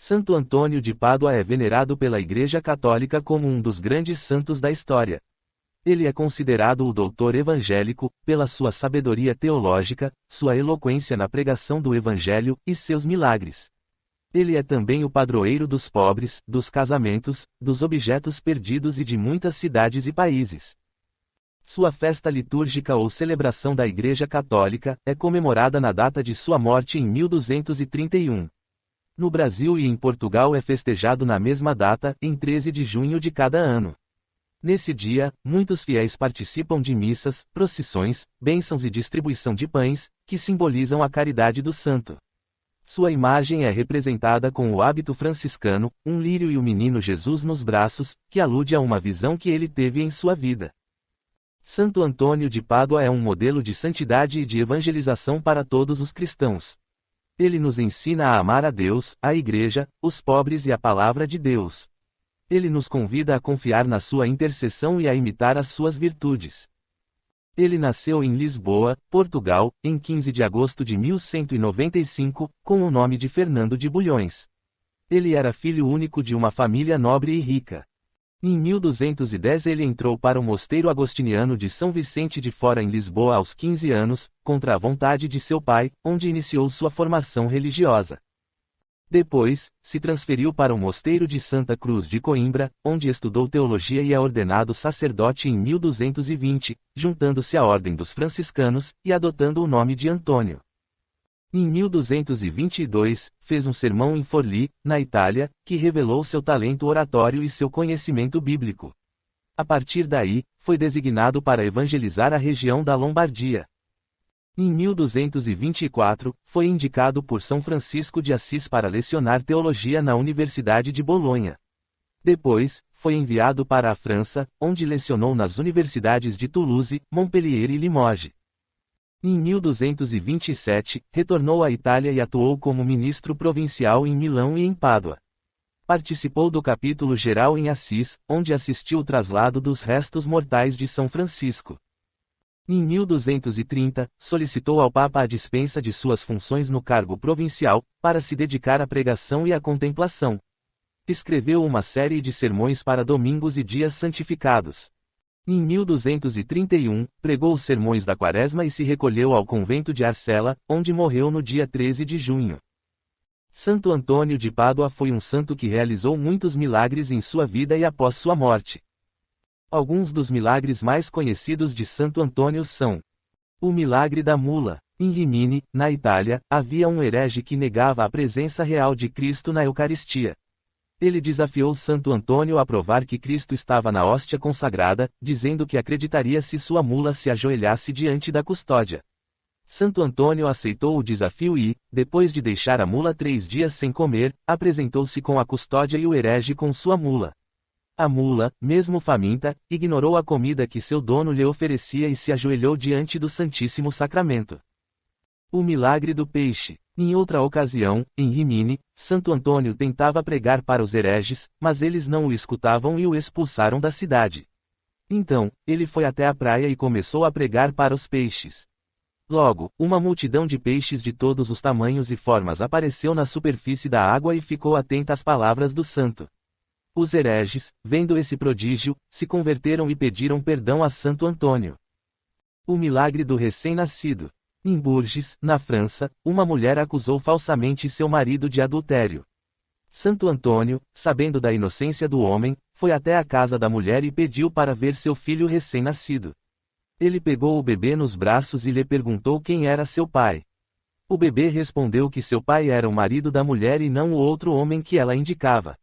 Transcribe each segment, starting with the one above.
Santo Antônio de Pádua é venerado pela Igreja Católica como um dos grandes santos da história. Ele é considerado o doutor evangélico, pela sua sabedoria teológica, sua eloquência na pregação do Evangelho, e seus milagres. Ele é também o padroeiro dos pobres, dos casamentos, dos objetos perdidos e de muitas cidades e países. Sua festa litúrgica ou celebração da Igreja Católica é comemorada na data de sua morte em 1231. No Brasil e em Portugal é festejado na mesma data, em 13 de junho de cada ano. Nesse dia, muitos fiéis participam de missas, procissões, bênçãos e distribuição de pães, que simbolizam a caridade do santo. Sua imagem é representada com o hábito franciscano, um lírio e o menino Jesus nos braços, que alude a uma visão que ele teve em sua vida. Santo Antônio de Pádua é um modelo de santidade e de evangelização para todos os cristãos. Ele nos ensina a amar a Deus, a Igreja, os pobres e a Palavra de Deus. Ele nos convida a confiar na sua intercessão e a imitar as suas virtudes. Ele nasceu em Lisboa, Portugal, em 15 de agosto de 1195, com o nome de Fernando de Bulhões. Ele era filho único de uma família nobre e rica. Em 1210 ele entrou para o mosteiro agostiniano de São Vicente de Fora em Lisboa aos 15 anos, contra a vontade de seu pai, onde iniciou sua formação religiosa. Depois, se transferiu para o mosteiro de Santa Cruz de Coimbra, onde estudou teologia e é ordenado sacerdote em 1220, juntando-se à ordem dos franciscanos, e adotando o nome de Antônio. Em 1222, fez um sermão em Forlì, na Itália, que revelou seu talento oratório e seu conhecimento bíblico. A partir daí, foi designado para evangelizar a região da Lombardia. Em 1224, foi indicado por São Francisco de Assis para lecionar teologia na Universidade de Bolonha. Depois, foi enviado para a França, onde lecionou nas universidades de Toulouse, Montpellier e Limoges. Em 1227, retornou à Itália e atuou como ministro provincial em Milão e em Pádua. Participou do capítulo geral em Assis, onde assistiu o traslado dos restos mortais de São Francisco. Em 1230, solicitou ao Papa a dispensa de suas funções no cargo provincial, para se dedicar à pregação e à contemplação. Escreveu uma série de sermões para domingos e dias santificados. Em 1231, pregou os sermões da Quaresma e se recolheu ao convento de Arcela, onde morreu no dia 13 de junho. Santo Antônio de Pádua foi um santo que realizou muitos milagres em sua vida e após sua morte. Alguns dos milagres mais conhecidos de Santo Antônio são: o milagre da mula. Em Rimini, na Itália, havia um herege que negava a presença real de Cristo na Eucaristia. Ele desafiou Santo Antônio a provar que Cristo estava na hóstia consagrada, dizendo que acreditaria se sua mula se ajoelhasse diante da custódia. Santo Antônio aceitou o desafio e, depois de deixar a mula 3 dias sem comer, apresentou-se com a custódia e o herege com sua mula. A mula, mesmo faminta, ignorou a comida que seu dono lhe oferecia e se ajoelhou diante do Santíssimo Sacramento. O milagre do peixe. Em outra ocasião, em Rimini, Santo Antônio tentava pregar para os hereges, mas eles não o escutavam e o expulsaram da cidade. Então, ele foi até a praia e começou a pregar para os peixes. Logo, uma multidão de peixes de todos os tamanhos e formas apareceu na superfície da água e ficou atenta às palavras do santo. Os hereges, vendo esse prodígio, se converteram e pediram perdão a Santo Antônio. O milagre do recém-nascido. Em Bourges, na França, uma mulher acusou falsamente seu marido de adultério. Santo Antônio, sabendo da inocência do homem, foi até a casa da mulher e pediu para ver seu filho recém-nascido. Ele pegou o bebê nos braços e lhe perguntou quem era seu pai. O bebê respondeu que seu pai era o marido da mulher e não o outro homem que ela indicava.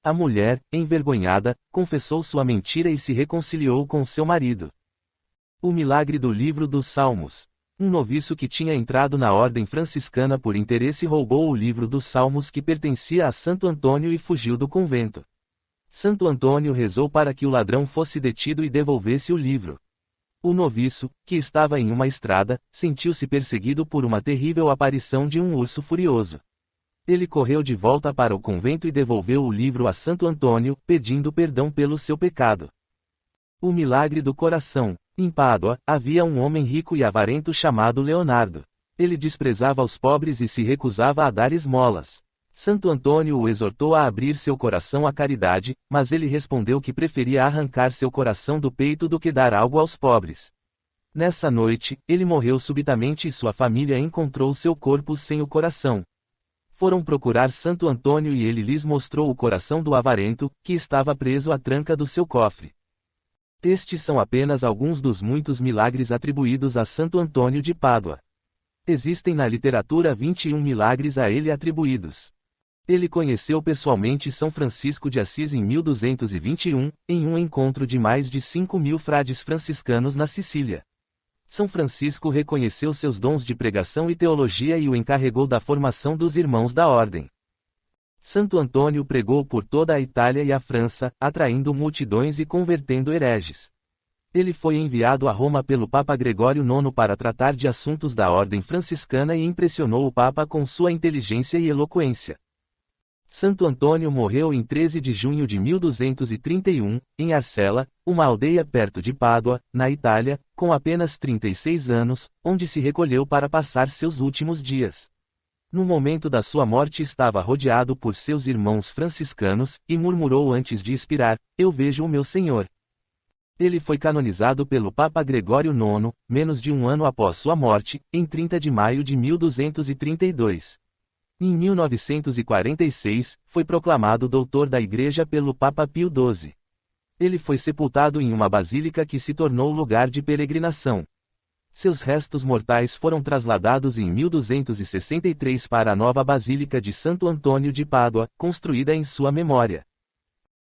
A mulher, envergonhada, confessou sua mentira e se reconciliou com seu marido. O milagre do livro dos Salmos. Um noviço que tinha entrado na ordem franciscana por interesse roubou o livro dos Salmos que pertencia a Santo Antônio e fugiu do convento. Santo Antônio rezou para que o ladrão fosse detido e devolvesse o livro. O noviço, que estava em uma estrada, sentiu-se perseguido por uma terrível aparição de um urso furioso. Ele correu de volta para o convento e devolveu o livro a Santo Antônio, pedindo perdão pelo seu pecado. O milagre do coração. Em Pádua, havia um homem rico e avarento chamado Leonardo. Ele desprezava os pobres e se recusava a dar esmolas. Santo Antônio o exortou a abrir seu coração à caridade, mas ele respondeu que preferia arrancar seu coração do peito do que dar algo aos pobres. Nessa noite, ele morreu subitamente e sua família encontrou seu corpo sem o coração. Foram procurar Santo Antônio e ele lhes mostrou o coração do avarento, que estava preso à tranca do seu cofre. Estes são apenas alguns dos muitos milagres atribuídos a Santo Antônio de Pádua. Existem na literatura 21 milagres a ele atribuídos. Ele conheceu pessoalmente São Francisco de Assis em 1221, em um encontro de mais de 5.000 frades franciscanos na Sicília. São Francisco reconheceu seus dons de pregação e teologia e o encarregou da formação dos irmãos da ordem. Santo Antônio pregou por toda a Itália e a França, atraindo multidões e convertendo hereges. Ele foi enviado a Roma pelo Papa Gregório IX para tratar de assuntos da ordem franciscana e impressionou o Papa com sua inteligência e eloquência. Santo Antônio morreu em 13 de junho de 1231, em Arcela, uma aldeia perto de Pádua, na Itália, com apenas 36 anos, onde se recolheu para passar seus últimos dias. No momento da sua morte estava rodeado por seus irmãos franciscanos, e murmurou antes de expirar: "Eu vejo o meu Senhor." Ele foi canonizado pelo Papa Gregório IX, menos de um ano após sua morte, em 30 de maio de 1232. Em 1946, foi proclamado doutor da Igreja pelo Papa Pio XII. Ele foi sepultado em uma basílica que se tornou lugar de peregrinação. Seus restos mortais foram trasladados em 1263 para a nova Basílica de Santo Antônio de Pádua, construída em sua memória.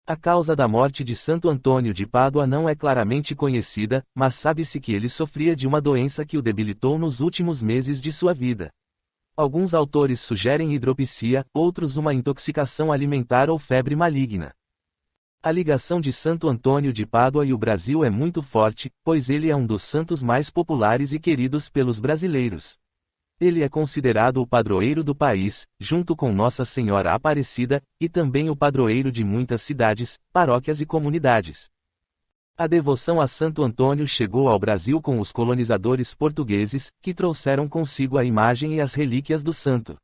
A causa da morte de Santo Antônio de Pádua não é claramente conhecida, mas sabe-se que ele sofria de uma doença que o debilitou nos últimos meses de sua vida. Alguns autores sugerem hidropisia, outros uma intoxicação alimentar ou febre maligna. A ligação de Santo Antônio de Pádua e o Brasil é muito forte, pois ele é um dos santos mais populares e queridos pelos brasileiros. Ele é considerado o padroeiro do país, junto com Nossa Senhora Aparecida, e também o padroeiro de muitas cidades, paróquias e comunidades. A devoção a Santo Antônio chegou ao Brasil com os colonizadores portugueses, que trouxeram consigo a imagem e as relíquias do santo.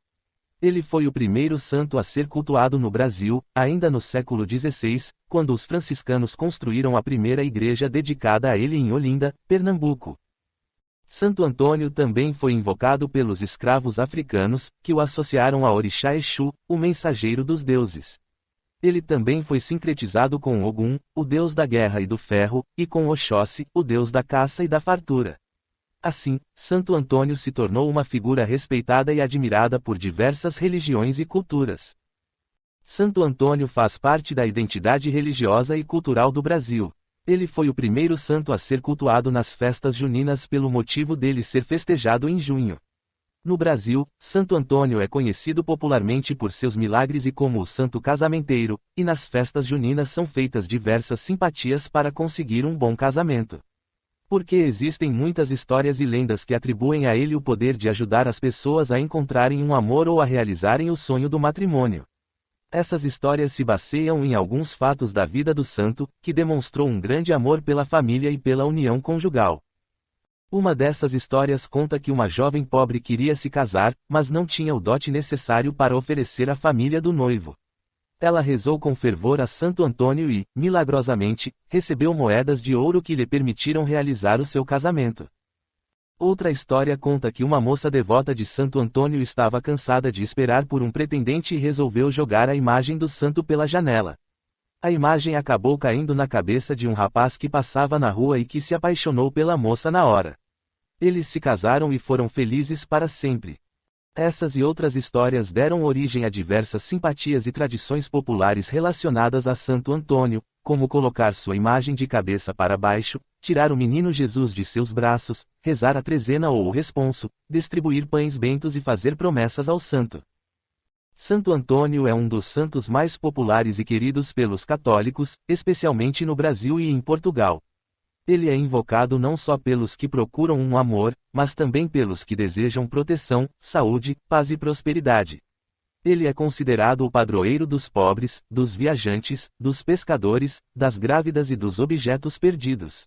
Ele foi o primeiro santo a ser cultuado no Brasil, ainda no século XVI, quando os franciscanos construíram a primeira igreja dedicada a ele em Olinda, Pernambuco. Santo Antônio também foi invocado pelos escravos africanos, que o associaram a Orixá Exu, o mensageiro dos deuses. Ele também foi sincretizado com Ogum, o deus da guerra e do ferro, e com Oxóssi, o deus da caça e da fartura. Assim, Santo Antônio se tornou uma figura respeitada e admirada por diversas religiões e culturas. Santo Antônio faz parte da identidade religiosa e cultural do Brasil. Ele foi o primeiro santo a ser cultuado nas festas juninas pelo motivo dele ser festejado em junho. No Brasil, Santo Antônio é conhecido popularmente por seus milagres e como o santo casamenteiro, e nas festas juninas são feitas diversas simpatias para conseguir um bom casamento. Porque existem muitas histórias e lendas que atribuem a ele o poder de ajudar as pessoas a encontrarem um amor ou a realizarem o sonho do matrimônio. Essas histórias se baseiam em alguns fatos da vida do santo, que demonstrou um grande amor pela família e pela união conjugal. Uma dessas histórias conta que uma jovem pobre queria se casar, mas não tinha o dote necessário para oferecer à família do noivo. Ela rezou com fervor a Santo Antônio e, milagrosamente, recebeu moedas de ouro que lhe permitiram realizar o seu casamento. Outra história conta que uma moça devota de Santo Antônio estava cansada de esperar por um pretendente e resolveu jogar a imagem do santo pela janela. A imagem acabou caindo na cabeça de um rapaz que passava na rua e que se apaixonou pela moça na hora. Eles se casaram e foram felizes para sempre. Essas e outras histórias deram origem a diversas simpatias e tradições populares relacionadas a Santo Antônio, como colocar sua imagem de cabeça para baixo, tirar o menino Jesus de seus braços, rezar a trezena ou o responso, distribuir pães bentos e fazer promessas ao santo. Santo Antônio é um dos santos mais populares e queridos pelos católicos, especialmente no Brasil e em Portugal. Ele é invocado não só pelos que procuram um amor, mas também pelos que desejam proteção, saúde, paz e prosperidade. Ele é considerado o padroeiro dos pobres, dos viajantes, dos pescadores, das grávidas e dos objetos perdidos.